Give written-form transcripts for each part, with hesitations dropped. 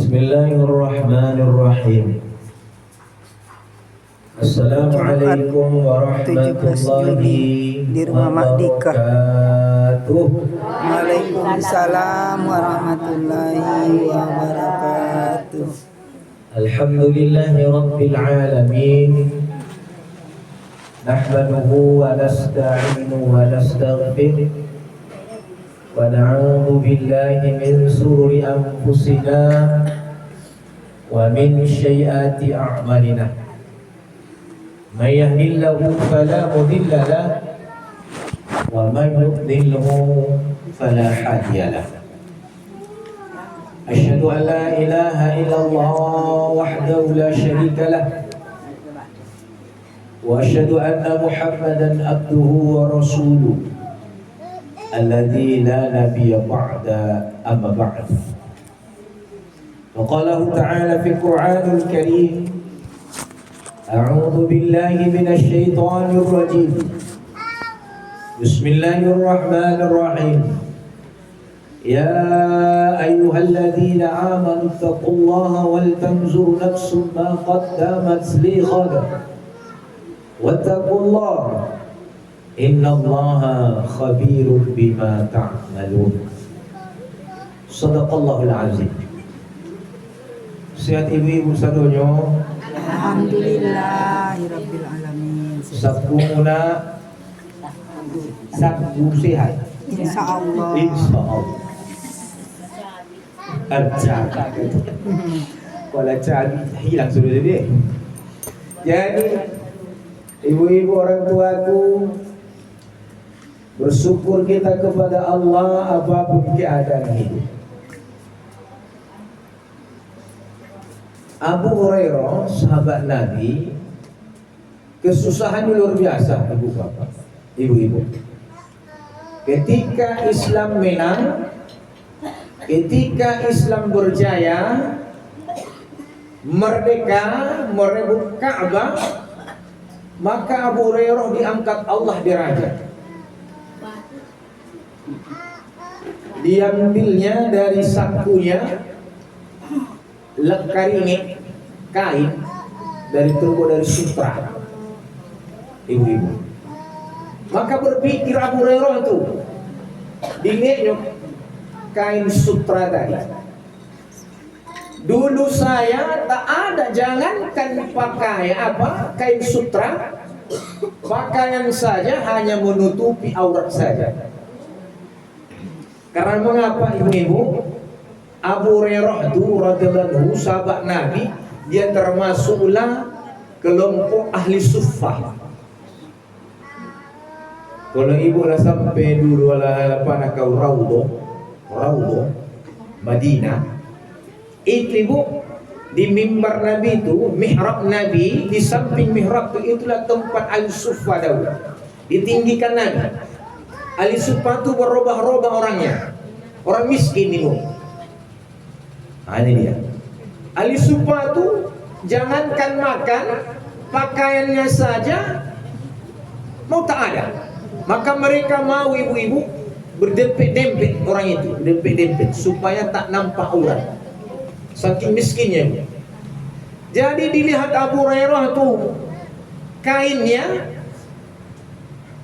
Bismillahirrahmanirrahim. Assalamualaikum warahmatullahi di rumah Mardika. wabarakatuh. Waalaikumsalam warahmatullahi wabarakatuh. Alhamdulillahi rabbil alamin. Nahmaduhu wa nasta'inu wa nastaghfir. Wa na'udzu billahi min shururi anfusina wa min sayyiati a'malina. May yahdihillahu fala mudilla lahu wa may yudlilhu fala hadiya lahu. Asyhadu an la ilaha illallah wahdahu la syarika lahu wa asyhadu anna Muhammadan abduhu wa rasuluh alladzi la nabiyya ba'da amma ba'd. Wa qala ta'ala fi Qur'anil Karim, a'udzu billahi minasy syaithanir rajim. Bismillahirrahmanirrahim. Ya ayyuhalladzina amanu taqullaha wal tanzur nafsum ma qaddamat lighad. Wattaqullaha innallaha khabirun bima ta'malun. Shadaqallahul azim. Sehat ibu-ibu sadonyo. Alhamdulillahirabbil alamin. Sabtu muna Sabtu sehat. Insyaallah. Insyaallah. Arca. Kalau cari hilang sudah dia. Jadi ibu-ibu orang tuaku, bersyukur kita kepada Allah apapun keadaan hidup. Abu Hurairah, sahabat Nabi, kesusahannya luar biasa, ibu bapak, ibu-ibu. Ketika Islam menang, ketika Islam berjaya, merdeka, merebut Ka'bah, maka Abu Hurairah diangkat Allah derajat. Diambilnya dari sakunya lekar ini kain dari terbuat dari sutra, ibu-ibu. Maka berpikir Abu Hurairah itu dineknya kain sutra tadi. Dulu saya tak ada, jangankan pakai kain sutra, pakaian saja hanya menutupi aurat saja. Karena mengapa ibu-ibu? Abu Hurairah itu radhiyallahu anhu, sahabat Nabi, dia termasuklah kelompok ahli suffah. Kalau ibu lah sampai dulu lah apa nak kau Raudhah Madinah, itu ibu di mimbar Nabi itu, mihrab Nabi, di samping mihrab itu itulah tempat ahli suffah dahulu. Ditinggikan Nabi. Ahli suffah itu berubah-ubah orangnya, orang miskin itu. Nah, ini dia. Ahli suffah itu jangankan makan, pakaiannya saja mau tak ada. Maka mereka mau ibu-ibu berdempet-dempet orang itu, berdempet-dempet supaya tak nampak aurat. Saking miskinnya. Jadi dilihat Abu Hurairah itu kainnya,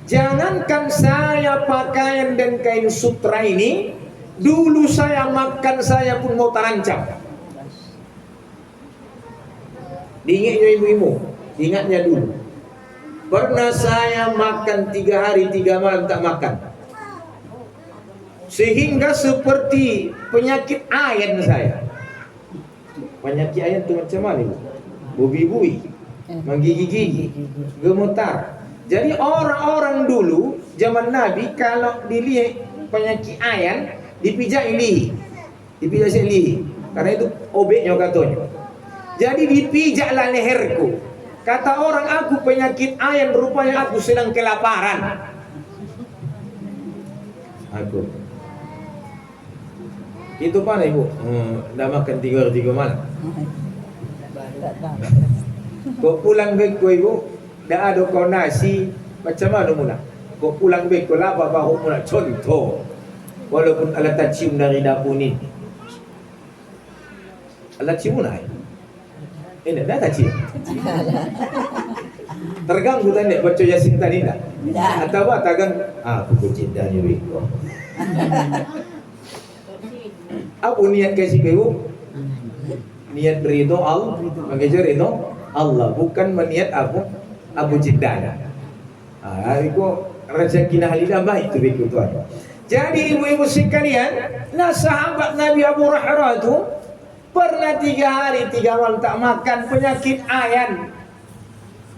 jangankan saya pakaian dan kain sutra ini, dulu saya makan saya pun mau terancam. Diingatnya ibu-ibu, ingatnya dulu. Pernah saya makan 3 hari 3 malam tak makan, sehingga seperti penyakit ayan saya. Penyakit ayan itu macam mana ibu? Bubi-bubi, menggigi-gigi, gemetar. Jadi orang-orang dulu zaman Nabi kalau dilihat penyakit ayan dipijak lihi, dipijak lihi, karena itu obeknya katanya. Jadi dipijaklah leherku. Kata orang, aku penyakit ayan, rupanya aku sedang kelaparan. Aku itu mana ibu? Dah makan 3 malam. Kau pulang beko ibu, dah ada kau nasi, macam mana mula? Kau pulang beko lah, bapak mula contoh. Walaupun alat cium dari dapur ni, Alat cimunai. Ini dah tak cia. Terganggu tadi baca Yasin tadi tak? Atau apa tagang? Buku cinta ni wiko. Apa niat kasih kau? Niat beridho Allah, mengejar itu Allah, bukan meniat apa? Abu cinta. Itu rezeki nahlidah baik tu wiko tuan. Jadi ibu-ibu sekalian, nah sahabat Nabi Abu Hurairah itu pernah 3 hari 3 malam tak makan, penyakit ayan.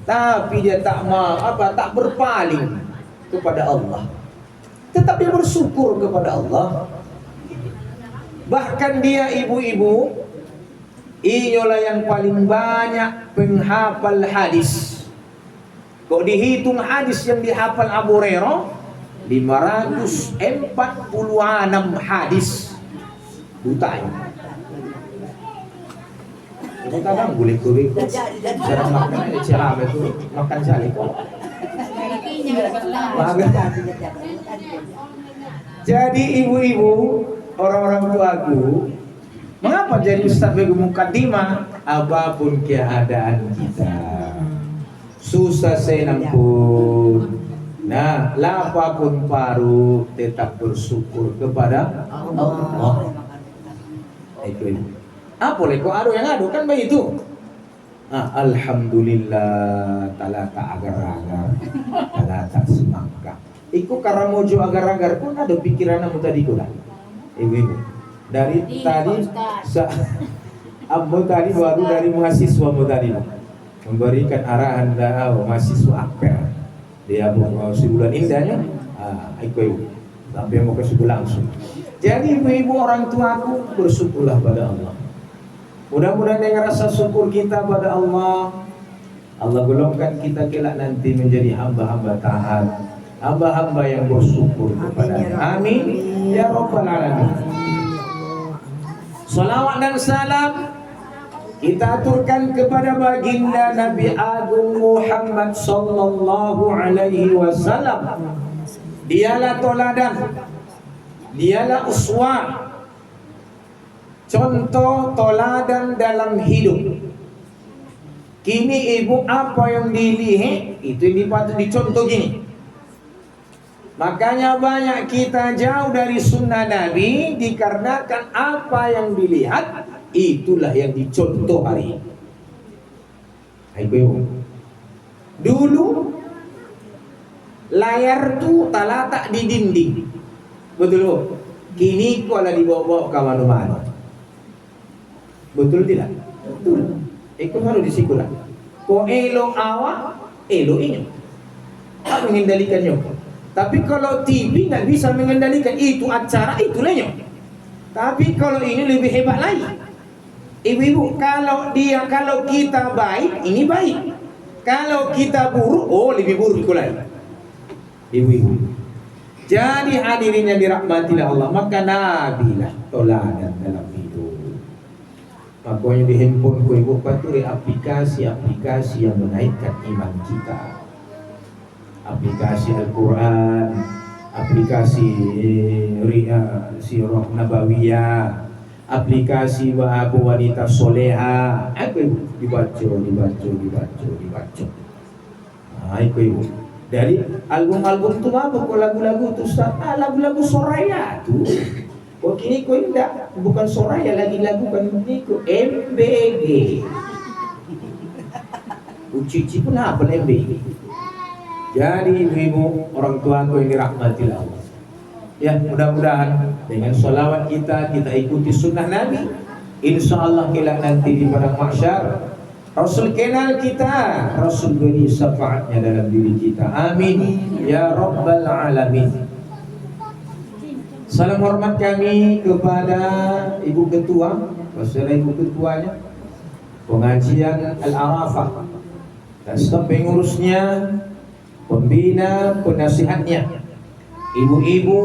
Tapi dia tak berpaling kepada Allah. Tetapi bersyukur kepada Allah. Bahkan dia ibu-ibu, ialah yang paling banyak penghafal hadis. Kok dihitung hadis yang dihafal Abu Hurairah 546 hadis. Butanya. Kita kan boleh kurik. Jarang makan aja ceram itu makan sekali kok. Jadi ibu-ibu, orang-orang tuaku, mengapa jadi Ustaz bagi mukaddimah? Apapun keadaan kita, susah senang pun, nah, lapapun paru, tetap bersyukur kepada Allah. Itu. Apa leko ado yang ado kan begitu. Alhamdulillah talata agar-agar, talata semangka. Iku karamojo agar-agar pun ada pikiran kamu tadi kulah. Ibu-ibu. Dari tadi Ambo tadi baru dari mahasiswa tadi memberikan arahan mahasiswa akper. Dia mau sebulan indahnya. Iku sampai mau ke sebulan langsung. Jadi ibu-ibu orang tuaku bersyukurlah pada Allah. Mudah-mudahan dengan rasa syukur kita pada Allah, Allah golongkan kita kelak nanti menjadi hamba-hamba taat, hamba-hamba yang bersyukur kepada-Nya. Amin ya rabbal alamin. Salawat dan salam kita aturkan kepada baginda Nabi Agung Muhammad sallallahu alaihi wasallam. Dialah toladan, dialah uswah, contoh toladan dalam hidup. Kini ibu apa yang dilihat itu yang patut dicontoh gini. Makanya banyak kita jauh dari sunnah Nabi dikarenakan apa yang dilihat itulah yang dicontoh hari ini. Ibu, dulu layar tu tak letak di dinding, betul bu? Kini kalau dibawa-bawa ke mana-mana. Betul tidak? Betul. Ikut harus disikulah. Ko elo awak, elo inyo. Tak mengendalikannya. Tapi kalau TV nggak bisa mengendalikan itu acara itulah nyo. Tapi kalau ini lebih hebat lagi. Ibu-ibu, kalau kita baik, ini baik. Kalau kita buruk, lebih buruk lagi. Ibu-ibu. Jadi hadirin yang dirahmati Allah, maka nabilah toladan dalam hidup. Makanya di handphone ku ibu paturi aplikasi-aplikasi yang menaikkan iman kita. Aplikasi Al-Quran, aplikasi Sirah Nabawiyah, aplikasi Wahabu Wanita Soleha. Aku dibaca. Aku ibu. Dari album-album itu apa? Kok lagu-lagu itu lagu-lagu Soraya tuh. Kok kini kok enggak, bukan Soraya lagi lagu kan ini kok MBG. Ucici pun apa MBG? Jadi ibu-ibu orang tuaku yang dirahmati Allah. Ya mudah-mudahan dengan sholawat kita ikuti sunnah Nabi. Insya Allah kelak nanti di padang mahsyar Rasul kenal kita, Rasul beri syafaatnya dalam diri kita. Amin ya rabbal alamin. Salam hormat kami kepada Ibu Ketua, beserta Ibu Ketuanya, pengajian Al-Arafah dan staf pengurusnya, pembina, penasihatnya, ibu-ibu,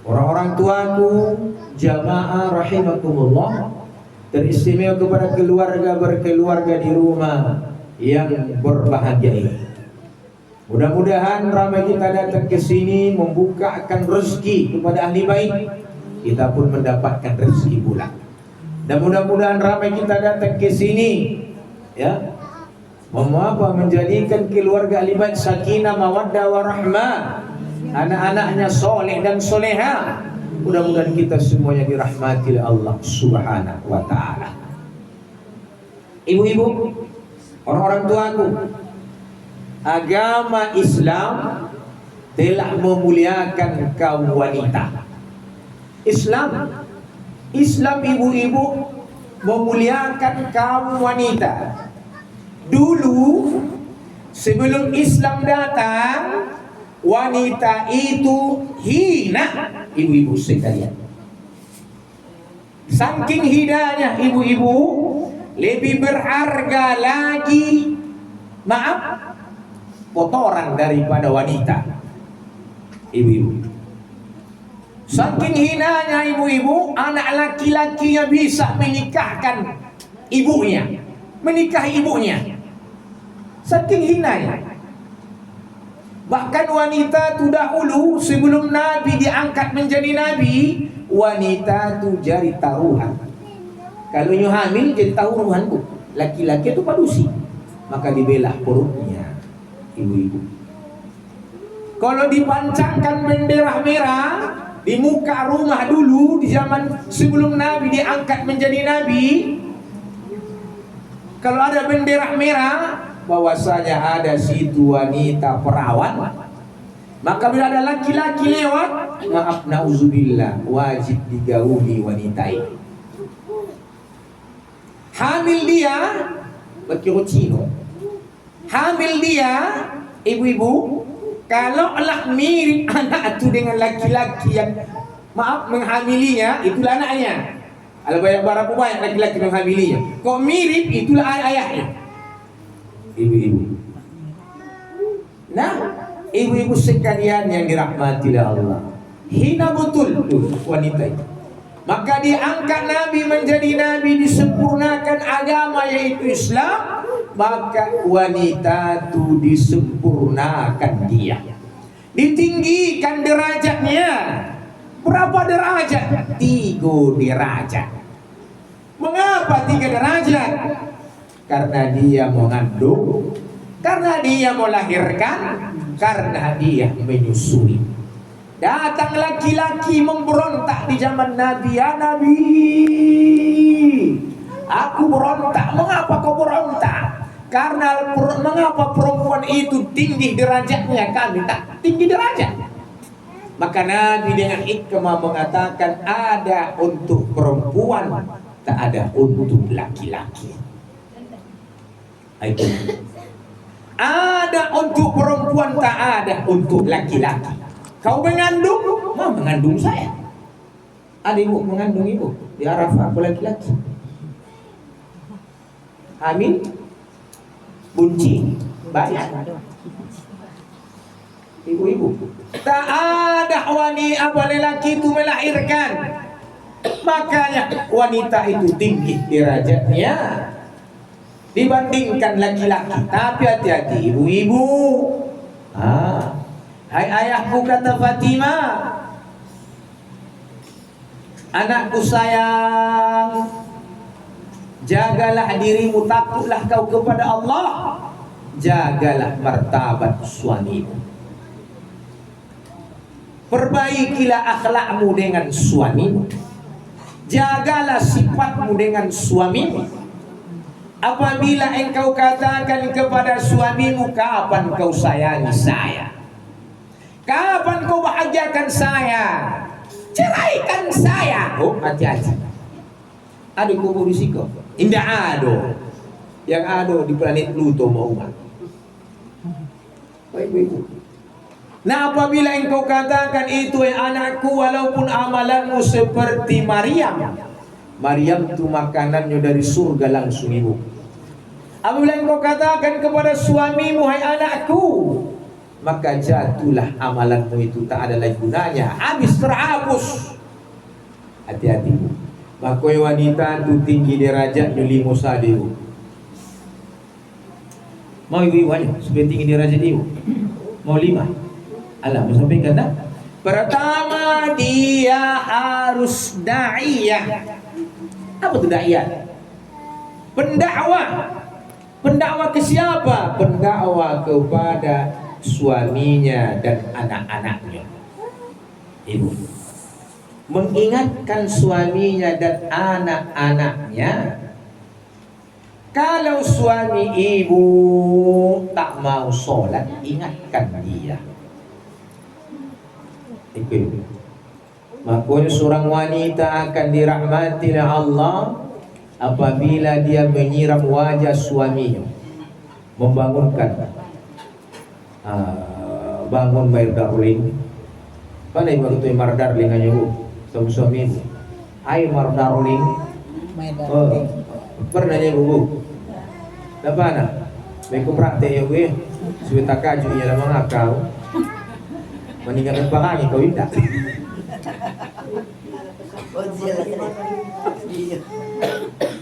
orang-orang tuaku, jamaah rahimakumullah, teristimewa kepada keluarga di rumah yang berbahagia ini. Mudah-mudahan ramai kita datang ke sini membukakan rezeki kepada ahli bait, kita pun mendapatkan rezeki pula. Dan mudah-mudahan ramai kita datang ke sini, ya, menjadikan keluarga Ahli sakinah, mawaddah, warahmah, anak-anaknya soleh dan soleha. Mudah-mudahan kita semuanya dirahmati oleh Allah Subhanahu wa ta'ala. Ibu-ibu, orang-orang tuaku, agama Islam telah memuliakan kaum wanita. Islam ibu-ibu memuliakan kaum wanita. Dulu sebelum Islam datang, wanita itu hina, ibu-ibu sekalian. Saking hinanya ibu-ibu, lebih berharga lagi, kotoran daripada wanita. Ibu-ibu, saking hinanya ibu-ibu, anak laki-lakinya bisa menikahkan ibunya, menikahi ibunya. Saking hinanya. Bahkan wanita itu dahulu sebelum Nabi diangkat menjadi Nabi, wanita itu jadi taruhan. Kalau nyu hamil jadi taruhan bu. Laki-laki itu padusi, maka dibelah perutnya, ibu-ibu. Kalau dipancangkan bendera merah di muka rumah dulu di zaman sebelum Nabi diangkat menjadi Nabi, kalau ada bendera merah, bahwasanya ada situ wanita perawan, maka bila ada laki-laki lewat, maaf nauzubillah, wajib digauli wanita ini. Hamil dia, berkirocino, hamil dia, ibu-ibu, kalau lah mirip anak itu dengan laki-laki yang menghamilinya, itulah anaknya. Kalau berapa banyak laki-laki menghamilinya, kok mirip, itulah ayahnya. Ibu-ibu. Nah, ibu-ibu sekalian yang dirahmati oleh Allah, hina betul tuh wanita itu. Maka diangkat Nabi menjadi Nabi, disempurnakan agama yaitu Islam, maka wanita itu disempurnakan dia, ditinggikan derajatnya. Berapa derajat? 3 derajat. Mengapa 3 derajat? Karena dia mengandung, karena dia melahirkan, karena dia menyusui. Datang laki-laki memberontak di zaman Nabi, ya Nabi, aku berontak. Mengapa kau berontak? Karena mengapa perempuan itu tinggi derajatnya, kami tak tinggi derajat. Maka Nabi dengan hikmah mengatakan, ada untuk perempuan, tak ada untuk laki-laki. Itu. Ada untuk perempuan, tak ada untuk laki-laki. Kau mengandung, mau mengandung saya. Ada ibu mengandung ibu di Arafah, aku laki-laki. Hamil, bunci, bayar. Ibu-ibu, tak ada wanita lelaki itu melahirkan. Makanya wanita itu tinggi derajatnya dibandingkan laki-laki. Tapi hati-hati ibu-ibu. Hai ayahku, kata Fatimah, anakku sayang, jagalah dirimu, takutlah kau kepada Allah, jagalah martabat suamimu, perbaikilah akhlakmu dengan suamimu, jagalah sifatmu dengan suamimu. Apabila engkau katakan kepada suamimu, kapan kau sayangi saya, kapan kau bahagiakan saya, ceraikan saya. Oh, hati-hati. Ada kubur risiko. Indah ada. Yang ada di planet Pluto mau umat. Baik-baik. Nah, apabila engkau katakan itu anakku, walaupun amalanmu seperti Maryam. Maryam itu makanannya dari surga langsung ibu. Apabila engkau katakan kepada suamimu, hai anakku, maka jatuhlah amalanmu itu, tak ada lagi gunanya, habis terhapus. Hati-hati. Maka wanita itu tinggi derajat nyuli Musa diu. Mau ibu ibunya supaya tinggi derajat ibu. Mau 5. Allah sampaikan dah. Pertama, dia harus da'iyah. Apa itu da'iyah? Pendakwah. Pendakwah ke siapa? Pendakwah kepada suaminya dan anak-anaknya. Ibu mengingatkan suaminya dan anak-anaknya. Kalau suami ibu tak mau sholat, ingatkan dia. Itu. Makanya seorang wanita akan dirahmati oleh Allah apabila dia menyiram wajah suaminya, membangunkan. Bangun my darling. Mana ibu itu my darling aja bu, suami ibu. Hai my darling. Pernah ya bu. Dapat nak? Mereka praktek ya bu. Sudah tak kaju ya lama ngakau. Meninggalkan pangangi kau tidak.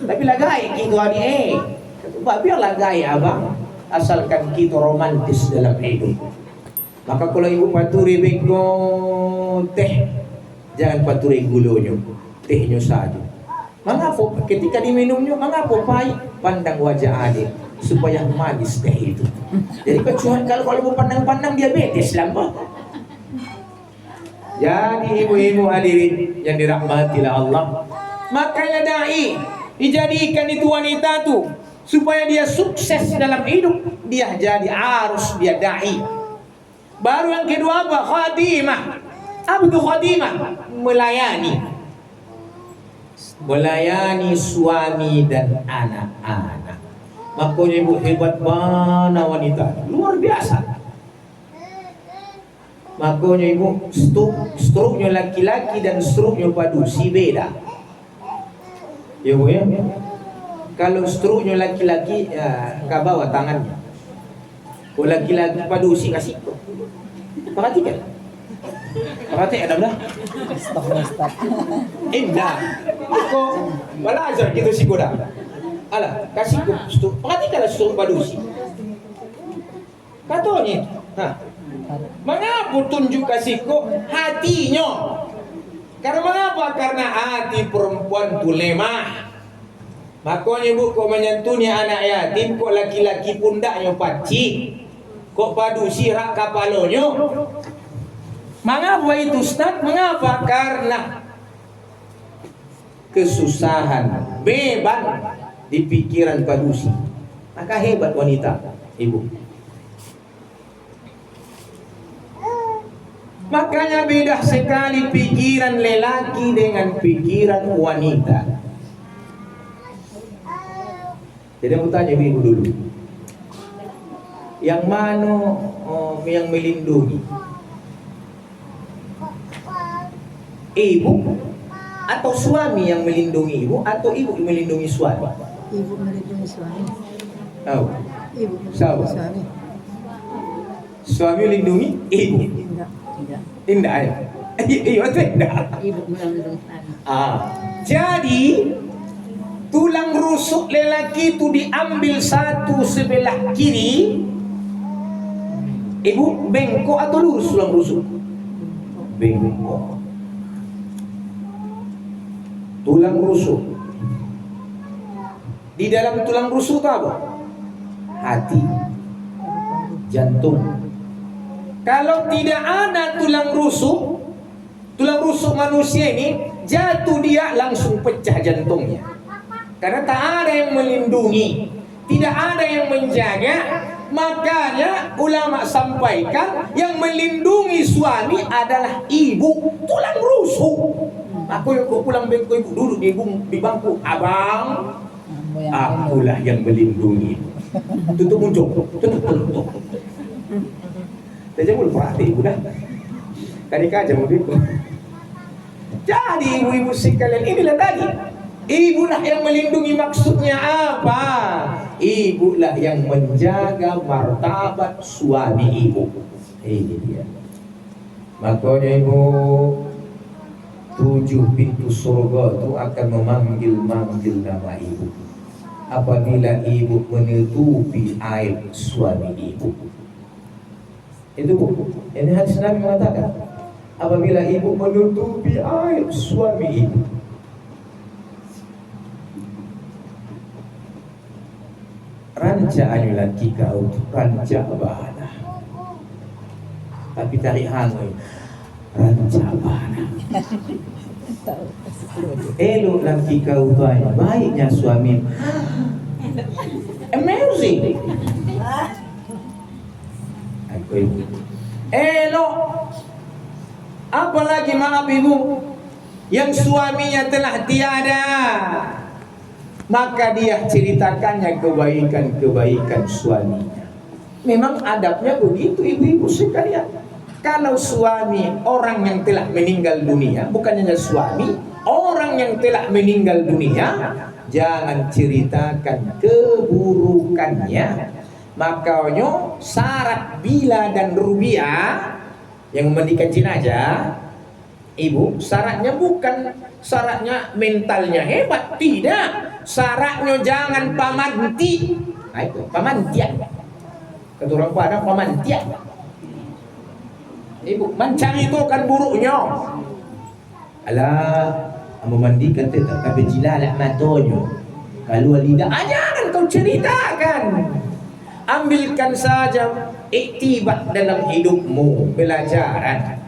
Tapi lagai itu adik. Biarlah gaya abang. Asalkan kita romantis dalam hidup. Maka kalau ibu paturi bego teh, jangan paturi gulanya, tehnya saja. Mengapa ketika diminumnya, mengapa pahit? Pandang wajah adik supaya manis teh itu. Jadi kecuali kalau mau pandang-pandang diabetes lah. Jadi ibu-ibu hadirin yang dirahmati Allah, makanya dai dijadikan itu wanita tuh supaya dia sukses dalam hidup, dia jadi harus dia dai. Baru yang kedua apa? Khadimah. Apa itu khadimah? Melayani suami dan anak-anak. Makanya ibu hebat mana wanita, luar biasa. Makanya ibu struknya laki-laki dan struknya padusi beda. Ya bu ya. Kalau struknya laki-laki ya, ke bawah tangannya. Kalau laki-laki padusi kasih. Perhatikan. Perhatikan ada dah. Stop. Indah. Kok belajar gitu sih kuda. Alah, kasih struktur. Perhatikanlah struktur padusi. Katanya, mengapa tunjuk kasihku hatinya? Karena mengapa? Karena hati perempuan itu lemah. Makanya ibu kok menyantuni anak yatim, kok laki-laki pundaknya paci, kok padusi rak kapalonyo. Mengapa itu Ustaz? Mengapa? Karena kesusahan, beban di pikiran padusi. Maka hebat wanita, ibu. Makanya beda sekali pikiran lelaki dengan pikiran wanita. Jadi aku tanya ibu dulu, yang mana yang melindungi? Ibu atau suami yang melindungi ibu, atau ibu yang melindungi suami? Ibu melindungi suami. Oh. Ibu Siapa? melindungi suami. Suami melindungi ibu. Tidak. Indah ya? Iya tidak. Ibu melindungi suami. Jadi tulang rusuk lelaki itu diambil satu sebelah kiri. Ibu bengkok atau lurus tulang rusuk? Bengkok. Tulang rusuk. Di dalam tulang rusuk itu apa? Hati, jantung. Kalau tidak ada tulang rusuk manusia ini jatuh dia langsung pecah jantungnya. Karena tak ada yang melindungi, tidak ada yang menjaga. Makanya ulama sampaikan yang melindungi suami adalah ibu, tulang rusuk. Aku pulang bengko ibu duduk di bangku, abang, akulah yang melindungi. Tutup muncul, tutup. Saya mulai perhati ibu dah. Tadi kaca mau itu. Jadi ibu-ibu sekalian inilah tadi. Ibulah yang melindungi, maksudnya apa? Ibulah yang menjaga martabat suami ibu. Ini dia. Makanya ibu, 7 pintu surga itu akan memanggil-manggil nama ibu apabila ibu menutupi aib suami ibu. Itu bu, ini hadis Nabi mengatakan apabila ibu menutupi aib suami ibu. ranca anu laki kau ranca bana. Tapi tarik hangoy ranca bana. Elok laki kau tu ay baiknya suami. Amazing. Aku ibu. Elok. Apalagi maaf ibu, yang suaminya telah tiada, maka dia ceritakannya kebaikan-kebaikan suaminya. Memang adabnya begitu ibu-ibu sekalian. Kalau suami orang yang telah meninggal dunia, bukan hanya suami, orang yang telah meninggal dunia, jangan ceritakan keburukannya. Makanya syarat bila dan rubiah yang memandikan jenazah, ibu, syaratnya bukan syaratnya mentalnya hebat, tidak. Syaratnya jangan pamanti. Nah itu, pamantian. Kata orang Padang, pamantian. Ibu, mencari itu kan buruknya. Alah, memandikan tetap tapi jilalak matanya. Kalau lidah, jangan kau ceritakan. Ambilkan saja iktibat dalam hidupmu, pelajaran.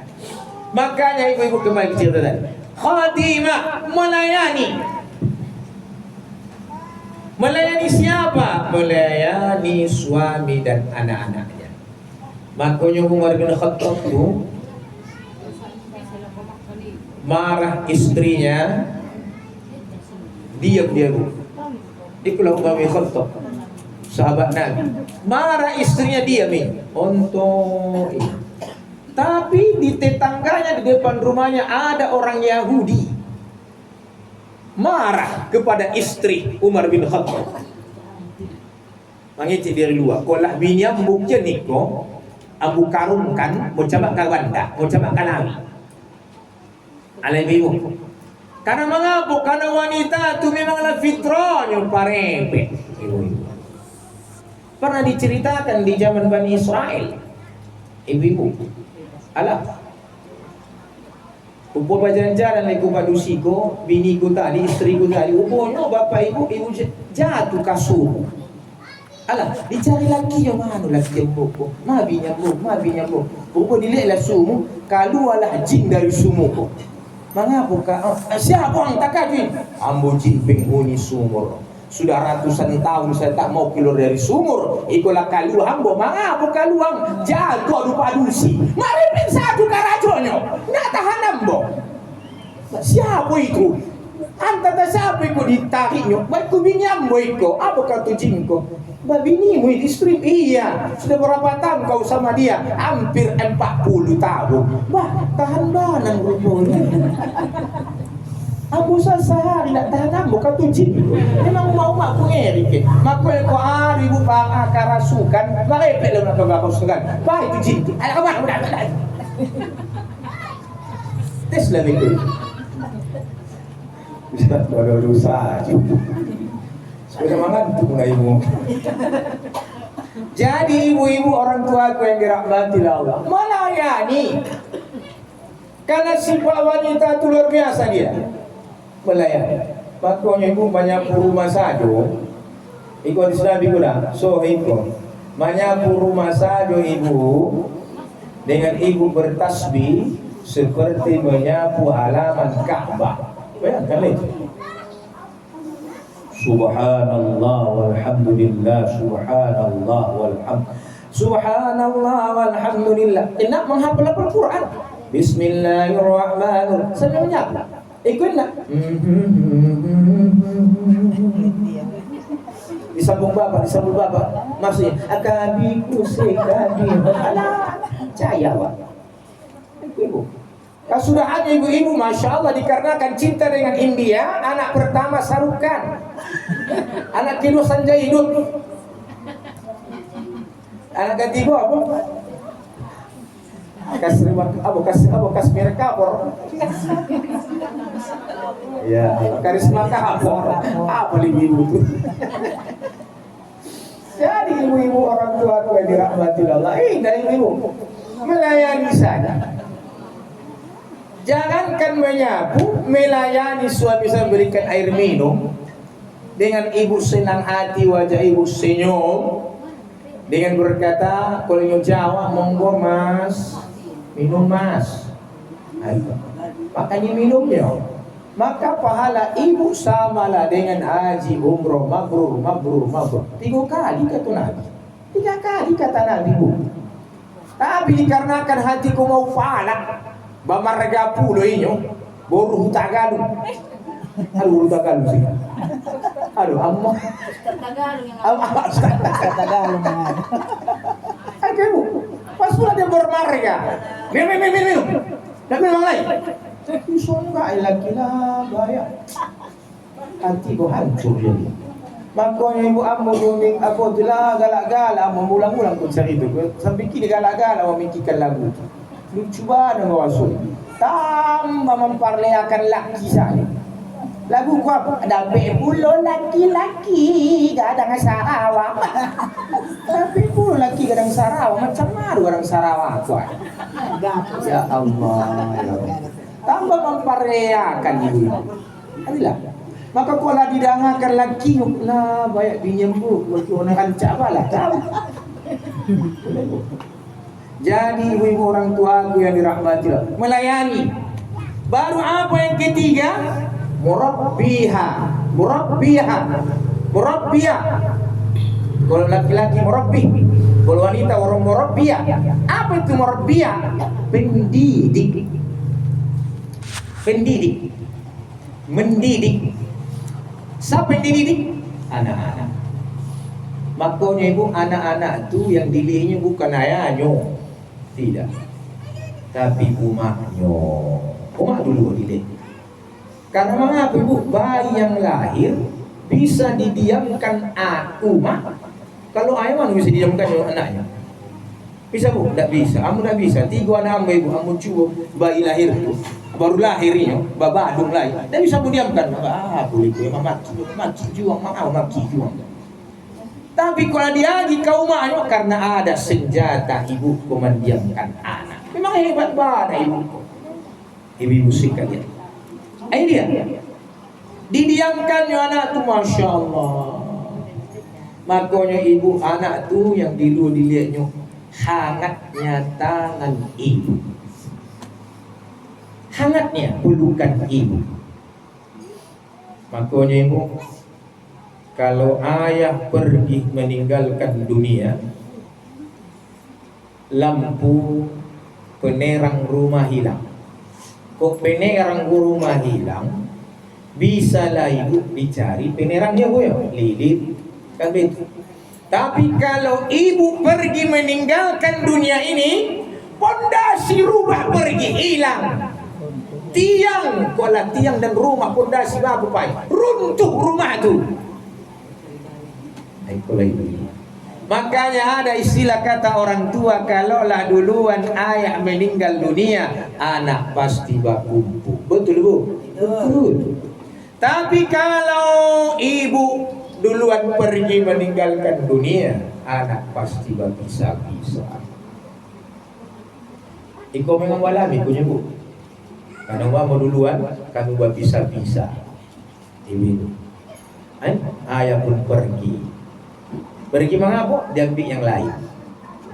Makanya ibu-ibu kembali cerita tadi. Khadimah melayani. Melayani siapa? Melayani suami dan anak-anaknya. Makanya Umar bin Khattab itu marah istrinya, diam dia bu. Itulah Umar bin Khattab, sahabat Nabi. Marah istrinya diam ini. Untuk ini. Tapi di tetangganya di depan rumahnya ada orang Yahudi marah kepada istri Umar bin Khattab. Mangiti dari luar. Kolah binya buknya niko, abu karungkan, mau coba kawanda, mau coba kanawi. Alai bimu. Karena mengapa? Karena wanita itu memanglah fitrahnya parempe. Ibu-ibu. Pernah diceritakan di zaman Bani Israel. Ibu-ibu. Alah, upo jalan-jalan lagi padusiko, biniku tadi, istriku tadi, uponya bapak ibu jatuh kasur. Alah, dicari lagi yang mana lagi yang buku, mabi nyambuk. Upo dilihatlah sumu, kalau alah jin dari sumuku. Mengapa kau? Siapa yang tak kaji? Ambo jin penghuni sumur. Sudah ratusan tahun saya tak mau keluar dari sumur. Ikulah kaluang bo, mangapa kaluang jago lupa dusi. Maripin satu karajonyo, nggak tahan ambo. Siapa itu? Anta tak siapa itu ditariknya? Baik ku binyambo itu. Apa kata jinko? Babinimu istri iya. Sudah berapa tahun kau sama dia? Hampir 40 tahun. Bah, tahan banang rupanya. Aku sehari nak tahan bukan tujin. Memang mau aku ngerik. Maka aku hari bu bang karasukan. Mereka belum nak kerasukan. Baik tujin. Ada kawan udah. Tes lah itu. Ustaz ada dosa. Sudah mangan tu ibu. Jadi ibu-ibu orang tua aku yang dirahmati Allah melayani. Karena sifat wanita itu luar biasa dia. Melayani. Makanya ibu banyak rumah sajo. Iko di sana ibu dah. So iko banyak rumah sajo ibu dengan ibu bertasbih seperti menyapu halaman Ka'bah. Bayangkan itu. Subhanallah walhamdulillah, subhanallah walhamd. Subhanallah walhamdulillah. Enak menghafal Al-Quran. Bismillahirrahmanirrahim. Sambil menyapu. Ikut nak? Disambung bapak. Maksudnya akabiku sekabi. Alah, caya wak. Ibu. Kesudahannya ibu-ibu, masya Allah, dikarenakan cinta dengan India, anak pertama Sarukan, anak kedua Sanjay Dutt, anak ketiga apa? Kasmir Kapor. Ya, Karisma Kapor. Apa ibu itu? Jadi ibu-ibu orang tua yang dirahmati Allah, dari ibu melayani saja. Jangankan menyapu, melayani suami saya berikan air minum. dengan ibu senang hati, wajah ibu senyum, dengan berkata, kalau yang Jawa, monggo mas, minum mas. Ayo. Makanya minumnya. Maka pahala ibu samalah dengan haji umroh mabrur, mabrur, mabrur. 3 kali kata Nabi. 3 kali kata Nabi bu. Tapi dikarenakan hatiku mau falak, bamarga pulo inyo, boru hutagalu. Aduh hutagalu sih. Aduh amma. Tagalog yang Tagalog na nga. Ay kayo, pas wala din bermarga. Minum. Dan minum lain. Iso nga ay lagi na baya. Hati ko hancur yun. Makanya ibu amo guming ako tila galak-galak memulang-ulang kung sa itu. Sampai kini galak-galak memikirkan lagu. Lucu banget ngawasun. Tambah memperlihatkan laki saya. Lagu ko apa? Dapat pulo laki-laki gadang Sarawak. Dapat pulo laki gadang Sarawak. Macam mana orang Sarawak ko? Ya Allah. Ya Allah. Tambah memperlihatkan ibu. Adalah. Maka kalau didangakan lagi, lah banyak dinyembuh. Kalau orang kancak lah tahu. Jadi ibu-ibu orang tua aku yang dirahmati, melayani. Baru apa yang ketiga? Murabbiha. Kalau laki-laki murabbih, kalau wanita orang murabbiyah. Apa itu murabbiyah? Pendidik. Mendidik. Siapa yang dididik? Anak-anak. Makanya ibu, anak-anak itu yang dididiknya bukan ayahnya, tidak, tapi umaknya. Umak dulu didik. Karena mengapa ibu? Bayi yang lahir bisa didiamkan umak. Kalau ayah mana bisa didiamkan anaknya? Bisa bu? Tidak bisa. Kamu tidak bisa. 3 anak ibu, kamu coba bayi lahir itu. Baru lahirnya, babadung lain. Tidak bisa mendiamkan. Boleh itu, maki juang, maki juang. Tapi kalau dia di kaumnya karena ada senjata ibu mendiamkan anak. Memang hebat banget ibu. Ibu sekalian. Ini dia. Didiamkan anak tu, masya Allah. Makanya ibu anak tu yang dulu dilihatnya hangatnya tangan ibu. Hangatnya pelukan ibu. Makanya ibu, kalau ayah pergi meninggalkan dunia, lampu penerang rumah hilang. Kok penerang rumah hilang, bisalah ibu dicari penerangnya bu ya, lilin kan begitu. Tapi kalau ibu pergi meninggalkan dunia ini, pondasi rumah pergi hilang. Tiang, kuala tiang dan rumah pondasi apa pak? Runtuh rumah itu. Makanya ada istilah kata orang tua, kalaulah duluan ayah meninggal dunia, anak pasti berkumpul. Betul bu? Betul. Tapi kalau ibu duluan pergi meninggalkan dunia, anak pasti berpisah-pisah. Iko memang walami punya bu. Karena mau duluan, kamu berpisah-pisah. Ibu, ayah pun pergi. Pergi mengapa? Diambil yang lain,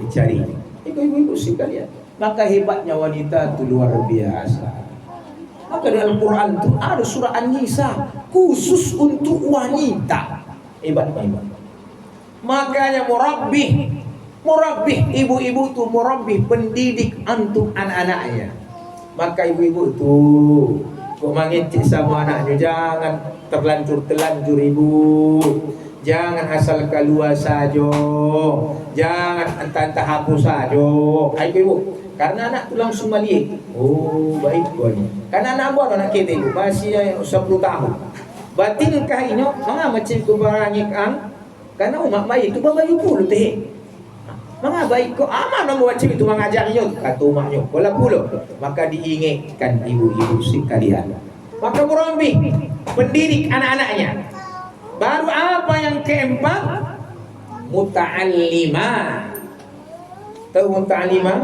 dicari. Ibu-ibu sekalian. Maka hebatnya wanita itu luar biasa. Maka dalam Quran itu ada surah An-Nisa khusus untuk wanita. Hebat. Makanya murabbih, ibu-ibu itu murabbih, pendidik untuk anak-anaknya. Maka ibu-ibu itu kok mengecek sama anaknya, jangan terlanjur ibu. Jangan asal keluar saja, jangan entah hapus saja. Ayo ibu, karena anak tu langsung melihat. Oh baik tuan. Karena anak buat anak kita ibu masih 10 tahun. Batinkah ini? Mana macam kebarangikan? Karena umat baik itu bawa puluh teh. Mana baik kok aman membuat cik itu mengajarnya kata umatnya. Kalau puluh maka diingatkan ibu-ibu sekalian. Maka murabbih, pendidik anak-anaknya. Baru apa yang keempat? Muta'allimah. Tahu muta'allimah?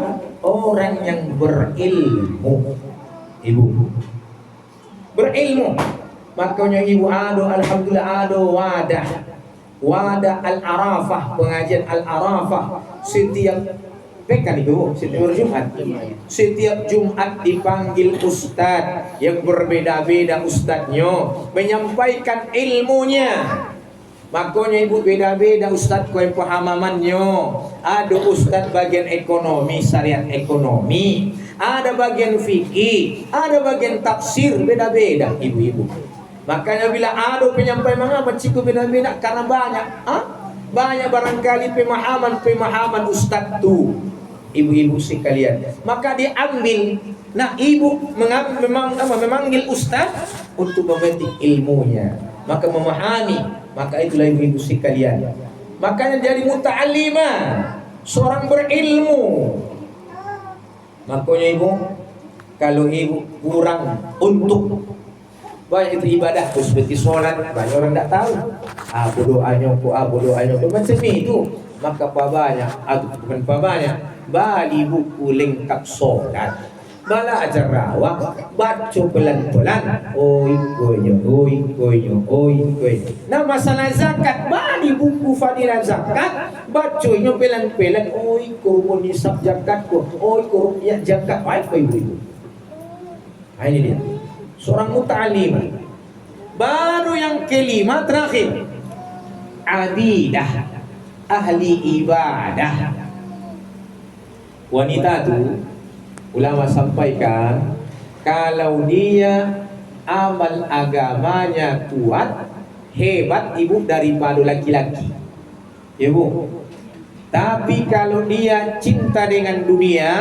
Orang yang berilmu. Ibu berilmu. Makanya ibu ado, alhamdulillah ado wadah al-arafah, pengajian al-arafah setiap pekan itu, setiap Jumat. Setiap Jumat dipanggil ustadz yang berbeda-beda ustadznya menyampaikan ilmunya. Makanya ibu beda-beda ustadz kau pemahamannya. Ada ustadz bagian ekonomi, syariat ekonomi, ada bagian fikih, ada bagian tafsir, beda-beda ibu-ibu. Makanya bila ada penyampaian mengamat ciku beda-beda karena banyak, banyak barangkali pemahaman ustadz tu. Ibu-ibu sekalian, maka diambil. Nah, ibu memanggil ustaz untuk memetik ilmunya, maka memahami, maka itulah ibu-ibu sekalian. Makanya jadi muta'allimah, seorang berilmu. Makanya ibu, kalau ibu kurang untuk banyak itu ibadah seperti sholat, banyak orang tak tahu. Doanya macam itu. Maka banyak atau bukan banyak. Bali buku lengkap sholat, belajar rawak, baca pelan-pelan. Oi koinyo. Nah masalah zakat, bali buku fadilah zakat, bacanya pelan-pelan. Oi kurun nisab zakat ko, oi kurun ya zakat. Baik ibu. Ini dia seorang muta'allimah. Baru yang kelima terakhir, abidah, ahli ibadah. Wanita tu ulama sampaikan kalau dia amal agamanya kuat, hebat ibu daripada laki-laki. Ibu. Tapi kalau dia cinta dengan dunia,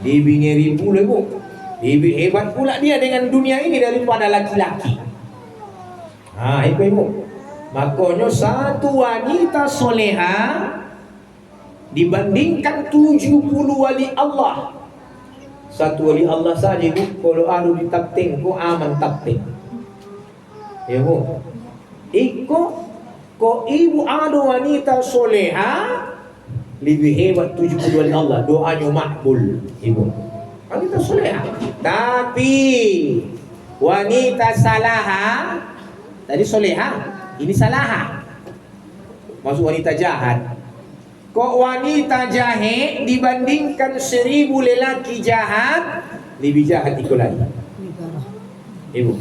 dibingiri pula ibu. Lebih hebat pula dia dengan dunia ini daripada laki-laki. Ibu. Makanya satu wanita soleha dibandingkan 70 wali Allah. Satu wali Allah saja ibu, kalau anu ditapting ko aman tapting. Ibu. Ko ibu ada wanita soleha lebih hebat 70 wali Allah, doanya makbul ibu. Wanita soleha. Tapi wanita salaha, tadi soleha, ini salaha. Maksud wanita jahat. Kok wanita jahat dibandingkan 1000 lelaki jahat, lebih jahat ikut lagi. Ibu,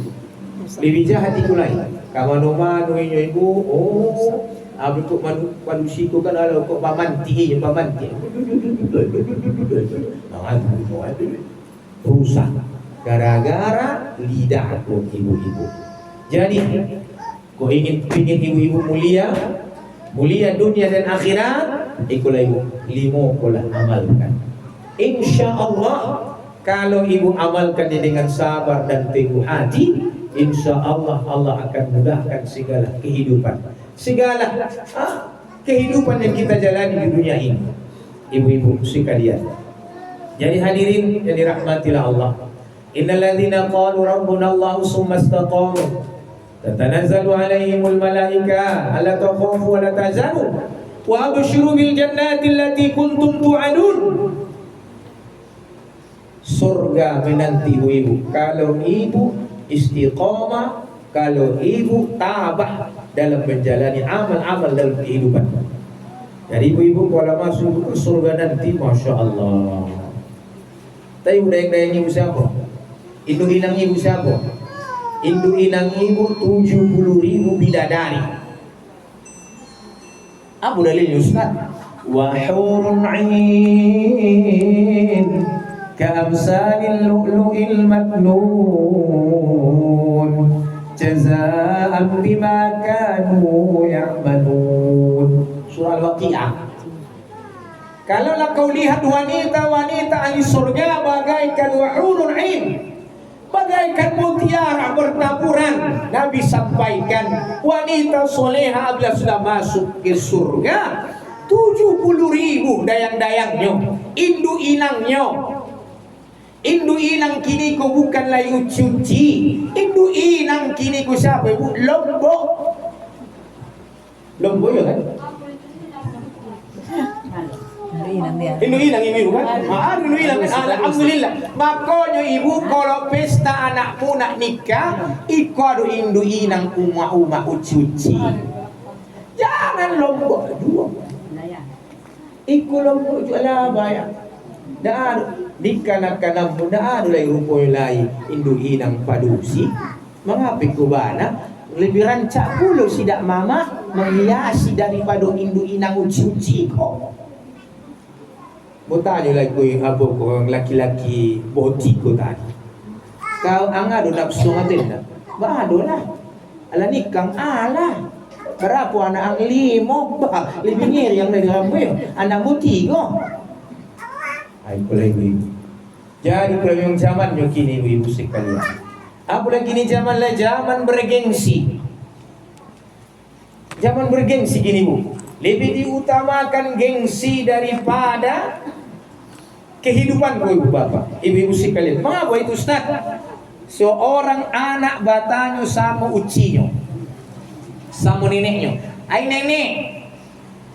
lebih jahat ikut lagi. Kamano-mano inyo ibu, abis kok manusia kan ada kok pamanti. Rusak gara-gara lidah kok ibu-ibu. Jadi, kok ingin ibu-ibu mulia dunia dan akhirat, ikulah ibu limo pola amalkan. Insya Allah kalau ibu amalkan dengan sabar dan teguh hati, insya Allah Allah akan mudahkan segala kehidupan, kehidupan yang kita jalani di dunia ini. Ibu-ibu sekalian, jadi hadirin yang dirahmatilah Allah. Innal ladzina qalu rabbuna Allah tsumma istaqamu tatanazzalu alaihimul malaika alla takhafu wa la tahzanu wa abshiru bil jannati allati kuntum tu'adun. Surga menanti ibu kalau ibu istiqamah, kalau ibu tabah dalam menjalani amal-amal dalam kehidupan. Jadi ibu-ibu kalau masuk ke surga nanti, masya Allah. Tapi udang-udang ibu siapa? Induk inang ibu siapa? Induk inang ibu 70.000 bidadari. Apa dalilnya Ustaz? Wa hurun 'ain ka'amsalil lu'lu'il maknun jazaa'an bima kanu ya'malun. Surah Al-Waqi'ah. Kalaulah kau lihat wanita-wanita ahli surga bagaikan wahurun 'ain, bagaikan mutiara bertaburan. Nabi sampaikan wanita soleha bila sudah masuk ke surga 70.000 dayang-dayangnya, induk inangnya. Induk inang kini ko bukan layu cuci. Induk inang kini ko siapa ibu? Lombok. Lombok ya kan? Inuinan dia. Inuilang ibu kan? Inuilang kan? Alhamdulillah. Makanya ibu kalau pesta anakmu nak nikah, iko adu induinang uma-uma uci-uci. Jangan lombok dua. Iko lombok jual bayar. Dah dikanak-kanak pun dah ada lagi rupoy lain induinang padusi. Mengapa ko bana? Lebih rancak pula sidak mama menghiasi daripada induinang uci-uci ko. Bertanya lagi ko yang apa ko orang laki-laki boti ko tadi. Kau angado nafsu ngatin na? Bado lah. Ala nikang ala. Berapa anak ang limo? Bah, lebih ngiri yang nagramay. Anak mo tigo. Ay ko lagi ibu. Jadi kalau yung zaman nyo kini ibu sekalian. Apa lagi ni zaman lah zaman bergengsi. Zaman bergengsi gini bu. Lebih diutamakan gengsi daripada kehidupan ibu bapak, ibu-ibu sekalian. Mengapa itu Ustaz? Seorang anak batanya sama ucinya, sama neneknya. Ay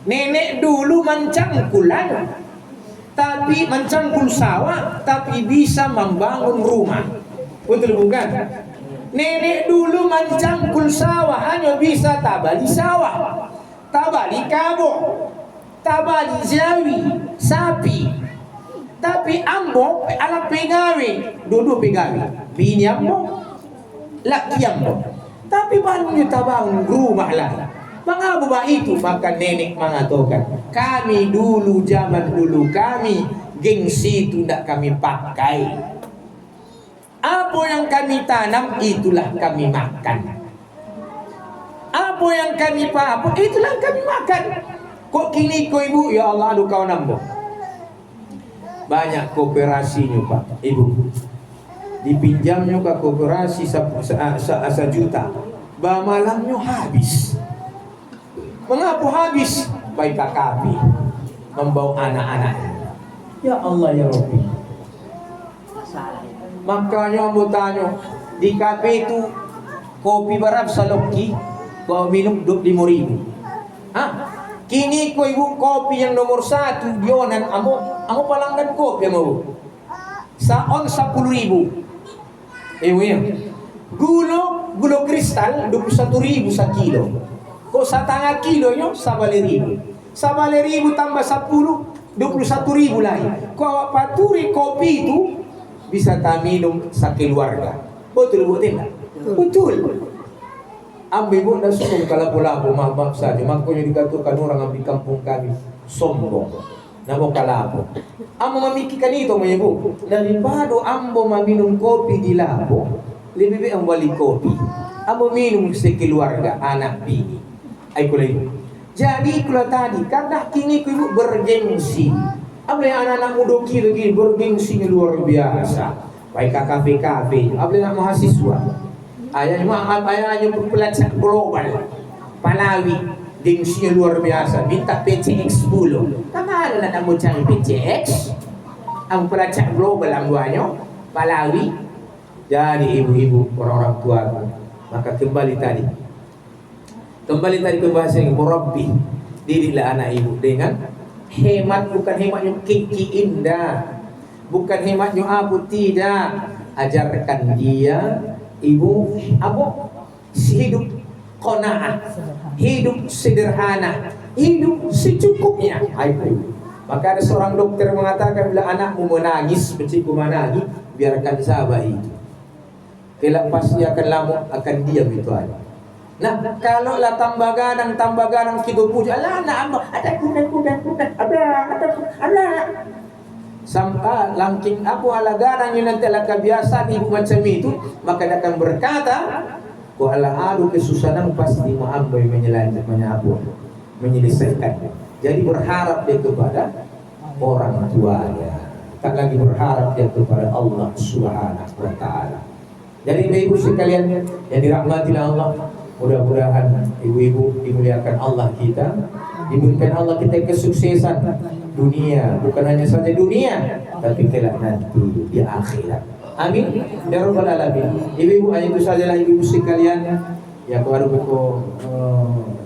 nenek dulu mencangkulan, tapi mencangkul sawah, tapi bisa membangun rumah. Betul bukan? Nenek dulu mencangkul sawah hanya bisa tabali sawah, tabali kabo, tabali jawi, sapi. Tapi ambo ala pegawe, duduk pegawe. Bini ambo, laki ambo. Tapi baru tabang rumah lah. Mengapa itu? Maka nenek mengatakan, kami dulu zaman dulu kami gengsi itu tidak kami pakai. Apa yang kami tanam itulah kami makan. Apa yang kami apa itulah kami makan. Kok kini ko ibu ya Allah aduh kau nambah. Banyak kooperasinya Pak Ibu. Dipinjamnya ke kooperasi sejuta. Malamnya habis. Mengapa habis? Baik kami membawa anak-anaknya. Ya Allah ya Rabbi. Makanya mau tanya di kafe itu kopi berapa saloki? Kau minum 25.000. Hah? Kini ko ibu kopi yang nomor 1 dionan amo palanggan kopi mo. Saon 10.000. Ibu ya. Gula kristal 21.000 sa kilo. Kok sa tanga kilo nyo 9.000. 9.000 tambah 10 21.000 lagi. Kau paturi kopi itu bisa kami minum sa keluarga. Betul betul tak? Betul. Ambil pun dah suka kalapu-lapu maaf saja. Makanya dikatakan orang ambil kampung kami sombong. Namo kalapu. Amo memikirkan itu menyebu. Daripada ambo meminum kopi di lapo, lebih baik ambo beli kopi. Ambo minum sekeluarga anak bini. Ay kulay. Jadi kalau tadi karena kini ibu bergengsi. Apalagi anak-anak muda kira gini bergengsinya luar biasa. Baik kafe-kafe, apalagi anak mahasiswa. Ayahnya pelajar global. Palawi, gengsinya luar biasa. Minta PCX 10. Kemana nak kamu cari PCX? Ang pelajar global ang buahnya, Palawi. Jadi ibu-ibu, orang-orang tua, maka kembali tadi ke bahasa yang murabbi. Didiklah anak ibu dengan hemat, bukan hematnya kiki indah, bukan hematnya apa, tidak. Ajarkan dia ibu apa? Hidup qanaah, hidup sederhana, hidup secukupnya. Ibu. Maka ada seorang dokter mengatakan bila anakmu menangis, benciku menangis, biarkan sabar itu. Kelak pasti akan lama, akan diam itu aja. Nah, kalau lah tambah gadang kita puja, alah nak ambak, ada kuda, ada. Sampai langking aku ala gadang yang nanti ala kebiasaan ibu macam itu, maka dia akan berkata, ko ala alu kesusahan pasti ma'ambai menyelesaikan. Jadi berharap dia kepada orang tuanya, tak lagi berharap dia kepada Allah Subhanahu wa Ta'ala. Jadi ibu sekalian yang dirahmati Allah, mudah-mudahan ibu-ibu dimuliakan Allah kita, diberikan Allah kita kesuksesan dunia, bukan hanya saja dunia, tapi kelak nanti di akhirat. Amin ya rabbal alamin. Ibu-ibu, hanya itu sajalah ibu sekalian. Ya, kalau ada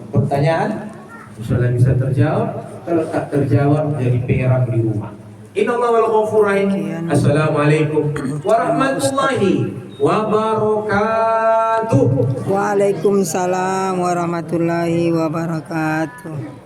pertanyaan, insyaallah bisa terjawab. Kalau tak terjawab jadi perang di rumah. Innallaha ghafurur rahim. Assalamualaikum warahmatullahi wabarakatuh. Waalaikumsalam warahmatullahi wabarakatuh.